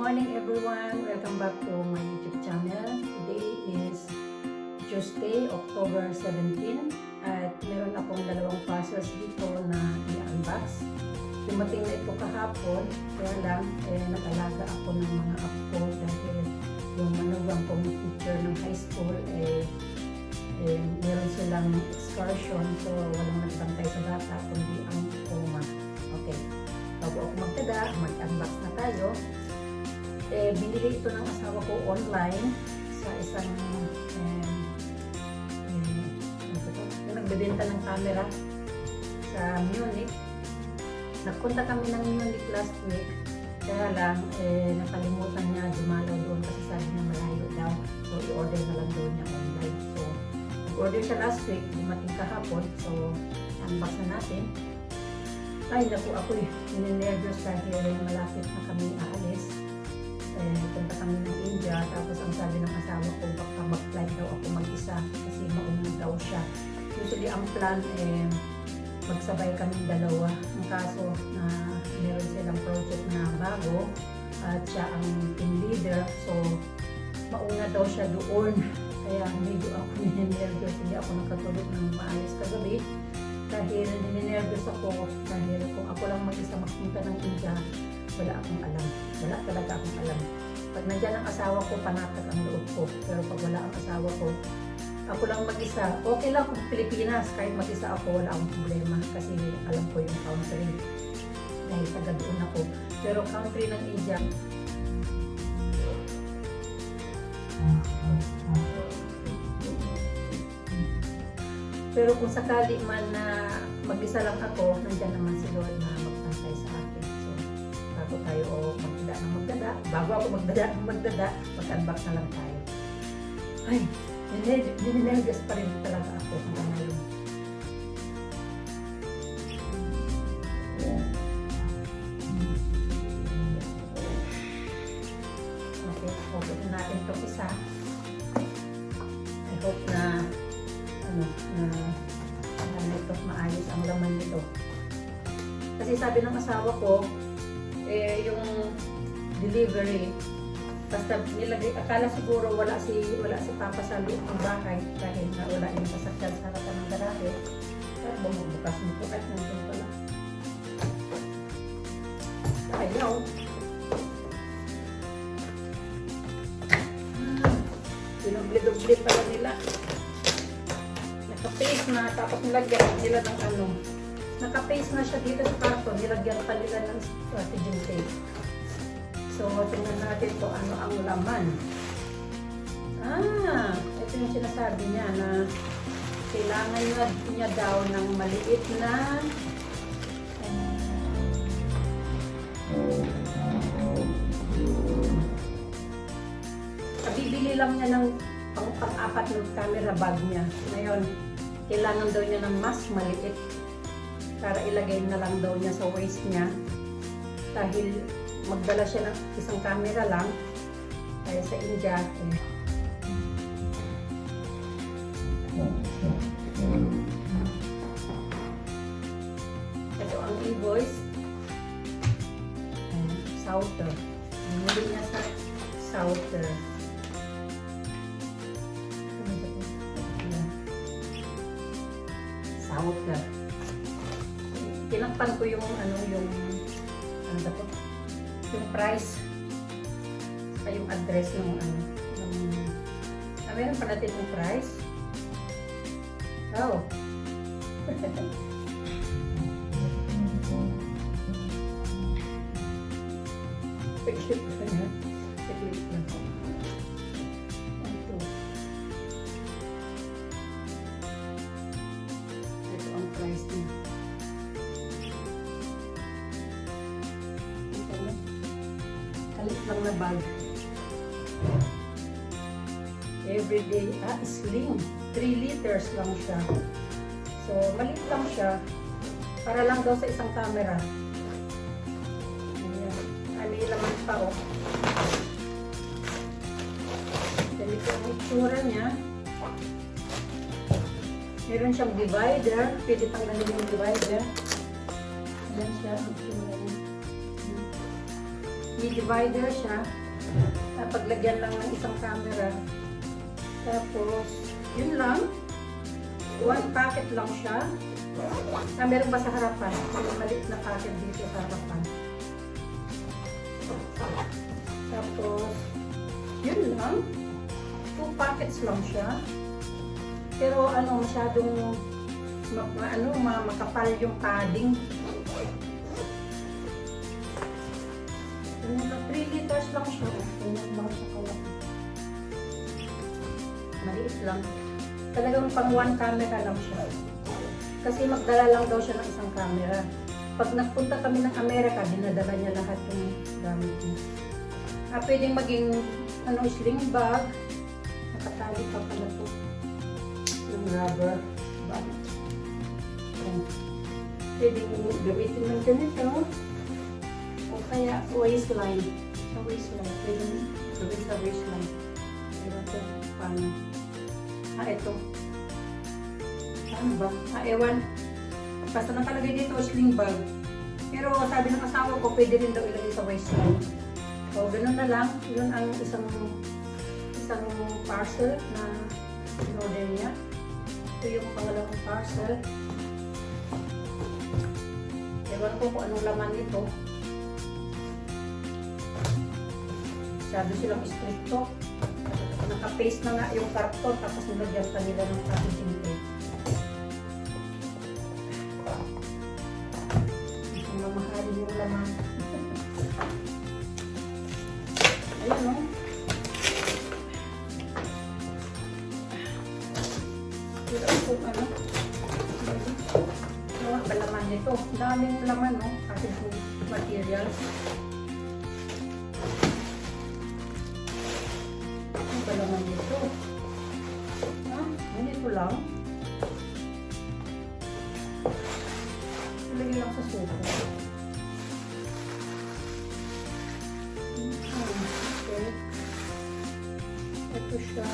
morning everyone! Welcome back to my YouTube channel. Today is Tuesday, October 17 at meron akong dalawang parcels dito na i-unbox. Dumating na ito kahapon, kaya lang nag-alaga ako ng mga apo ko dahil yung manugang kong teacher ng high school meron silang excursion, so walang nagbantay sa bata kundi ang oma. Okay, bago ako magtada, mag-unbox na tayo. Binili ito ng asawa ko online sa isang nagbebenta ng camera sa Munich. Nagpunta kami ng Munich last week, kaya lang nakalimutan niya dumalaw doon kasi sabi niya malayo daw, so i-order na lang doon niya online. So nag-order siya last week, dumating kahapon, so unbox na natin. Ay naku, ako ninenervyos dahil malapit na kami aalis. Punta kami ng India, tapos ang sabi ng asawa ko baka mag-fly daw ako mag-isa kasi mauna daw siya. Usually ang plan magsabay kaming dalawa. Ang kaso na meron silang project na bago at siya ang team leader, so mauna daw siya doon. Kaya medyo ako ninenervyos, hindi ako nakatulog ng maayos kagabi dahil ninenervyos ako dahil kung ako lang mag-isa magpunta ng India, wala akong alam. Wala talaga akong alam. Pag nandyan ang asawa ko, panatag ang loob ko. Pero pag wala ang asawa ko, ako lang mag-isa. Okay lang kung Pilipinas, kahit mag-isa ako, wala akong problema. Kasi alam ko yung country. Dahil taga doon ako. Pero country ng India, pero kung sakali man na mag-isa lang ako, nandyan naman si Lord na magtantay sa akin. So, bago tayo bago ako magdada, mag-unbox na lang tayo. Ay, ninenervyos pa rin talaga ako hanggang ngayon. Okay, open na natin itong isa. I hope na ito, maayos ang laman nito. Kasi sabi ng asawa ko, yung delivery, basta nilagay, akala siguro wala si Papa sa loob ng bahay dahil na wala yung sasakyan sa harapan ng garahe. Pero bumubukas nito at nandun pala. Ayaw. Pinubli-dubli pala nila. Naka-paste na, tapos nilagyan nila ng naka-paste na siya dito sa karton, nilagyan pa nila ng strategic tape. So, tingnan natin kung ano ang laman. Ito yung sinasabi niya na kailangan niya daw ng maliit na bibili lang niya ng pang-apat ng camera bag niya. Ngayon, kailangan daw niya ng mas maliit para ilagay na lang daw niya sa waist niya dahil magdala siya ng isang camera lang kaya sa India ito ang invoice Souter. Muli niya sa Souter. Souter. Tinakpan ko yung yung price at yung address ng meron pa natin yung price. Oh. Pagkip na yan. Pagkip na. Ito ang price niya. Kalit lang na bag. Everyday, slim. 3 liters lang siya. So, maliit lang siya. Para lang daw sa isang camera. Ayan. May laman pa, oh. Ganito ang itsura niya. Meron siyang divider. Pwede tanggalin yung divider. Ayan siya ang itsura niya. May divider siya. Paglagyan lang ng isang camera. Tapos, yun lang. One packet lang siya. Meron ba sa harapan? May maliit na packet dito sa harapan. Tapos, yun lang. 2 packets lang siya. Pero masyadong makapal yung padding. 3 liters lang siya. Maliit lang. Talagang pang 1 camera lang siya. Kasi magdala lang daw siya ng isang camera. Pag nagpunta kami ng Amerika, dinadala niya lahat yung gamit niya. Pwedeng maging sling bag. Nakatali pa pala po. Yung rubber bag. Pwedeng gamitin ng ganito. O kaya waistline. Sa waistline. Pwedeng gawin sa waistline. Diba ito? Paano? Ito. Ano ba? Ewan. Basta nakalagay dito sling bag. Pero sabi ng asawa ko, pwede rin daw ilagay sa waistline. So, ganun na lang. Yun ang isang parcel na in-order niya. Ito yung pangalawang parcel. Ewan ko kung anong laman nito. Masyado silang stricto. Naka-paste na nga yung karton tapos nilagyan pa nila ng packaging tape. Mamahalin yung laman. Ayan o. Ito kung ano. Ano nga ba laman nito? Daming laman o. Packaging materials. Laman nito. Ganito lang. Ilagay lang sa suko. Okay. Ito siya.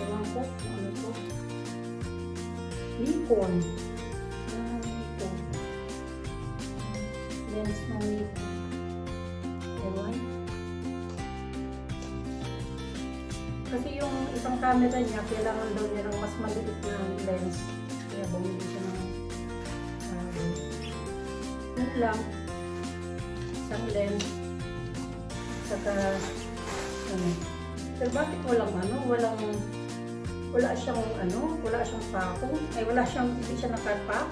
Ewan ko kung ano to. Nikon. Nikon. Lens ng Nikon. Ewan. Kasi yung isang camera niya, kailangan daw niya ng mas maliit na lens. Kaya bumili siya ng yun lang. Isang lens. Saka pero bakit wala siyang pako? Wala siyang, hindi siya nakapack.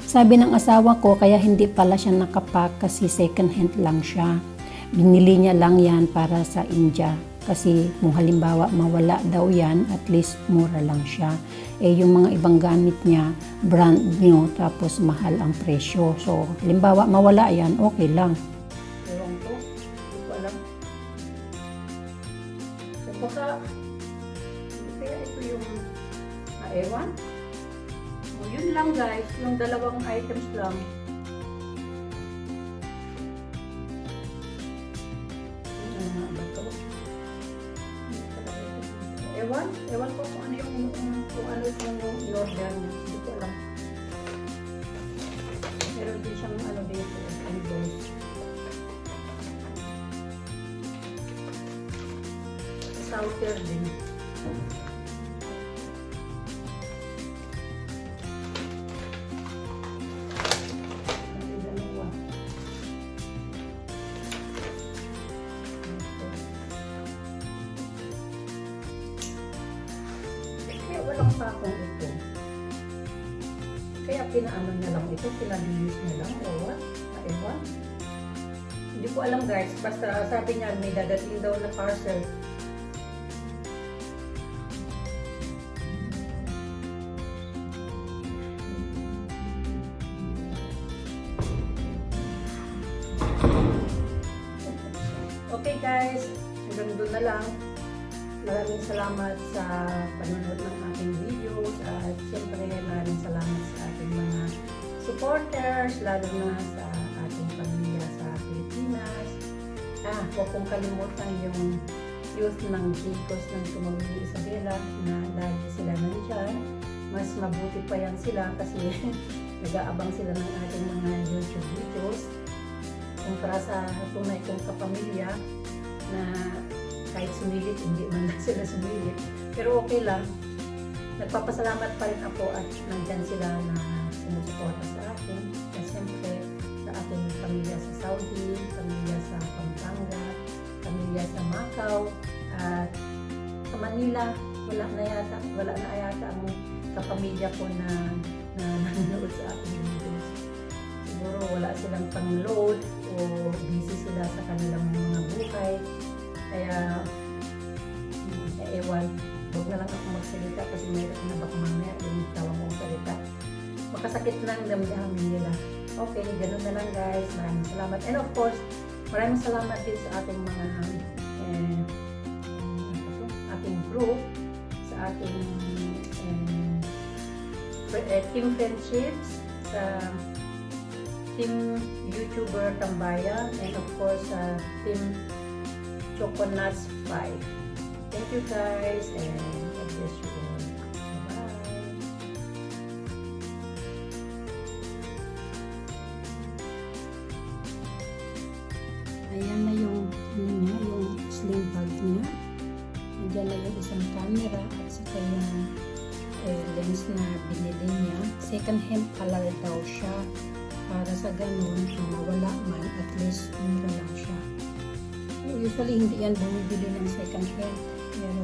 Sabi ng asawa ko, kaya hindi pala siya nakapack kasi second hand lang siya. Binili niya lang yan para sa India. Kasi kung halimbawa mawala daw yan, at least mura lang siya. Yung mga ibang gamit niya, brand new, tapos mahal ang presyo. So, halimbawa mawala yan, okay lang. Ewan ko, hindi ko alam. So, baka, kaya ito yung, ewan. Yun lang guys, yung dalawang items lang. Ewan ko kung ano yung in-order niya. Hindi ko alam. Pero din siyang dito. Invoice. Souter din. Walang pakong ito. Kaya pinaano niya lang ito, pinalinis niya lang o what? Ewan. Hindi ko alam guys, basta sabi niya may dadating daw na parcel. Okay guys, hanggang doon na lang. Maraming salamat sa panonood ng aking videos at siyempre maraming salamat sa ating mga supporters, lalo na sa ating pamilya sa Pilipinas. Huwag kong kalimutan yung youth ng Jicos ng Tumawili Isabela na lagi sila nandyan. Mas mabuti pa yan sila kasi nag-aabang sila ng ating mga YouTube videos. Kumpara sa tunay kong kapamilya na kahit sumilit, hindi man lang sila sumilit. Pero okay lang. Nagpapasalamat pa rin ako at nandyan sila na sumusuporta sa akin. At siyempre, sa ating pamilya sa Saudi, pamilya sa Pampanga, pamilya sa Macau, at sa Manila, wala na yata ang kapamilya ko na nanonood sa aking videos. Siguro wala silang pang-load o busy sila sa kanilang mga buhay. Kaya, ewan, huwag na lang ako magsalita kasi mayroon na baka mamaya yung tawa mong salita. Makasakit na ang damdamin nila. Okay, ganun na lang guys. Maraming salamat. And of course, maraming salamat din sa ating mga ating group, sa ating team friendships, sa team YouTuber Tambayan, and of course sa team Choconuts 5. Thank you guys, and God bless you all. Bye! Ayan na yung, yung sling bag niya. Diyan na yung isang camera at saka yung lens na binili niya. Second hand halal daw siya. Para sa ganun, kung mawala man, at least mura lang siya. Usually, hindi yan bumibili ng second hand. Pero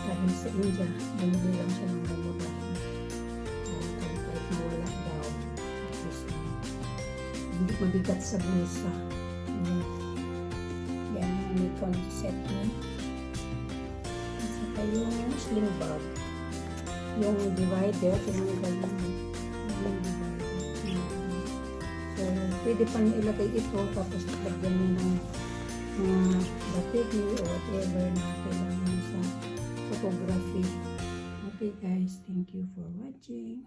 dahil sa India, bumili lang siya ng mura. Kahit mawala daw, at least hindi mabigat sa bulsa. Yan ang Nikon set niya. At saka yung sling bag. Yung divider, tinanggal yung divider. So, pwede pa niyo ilagay ito, tapos lagyan niyo ng mga battery or whatever na kailangan sa photography. Okay guys, thank you for watching.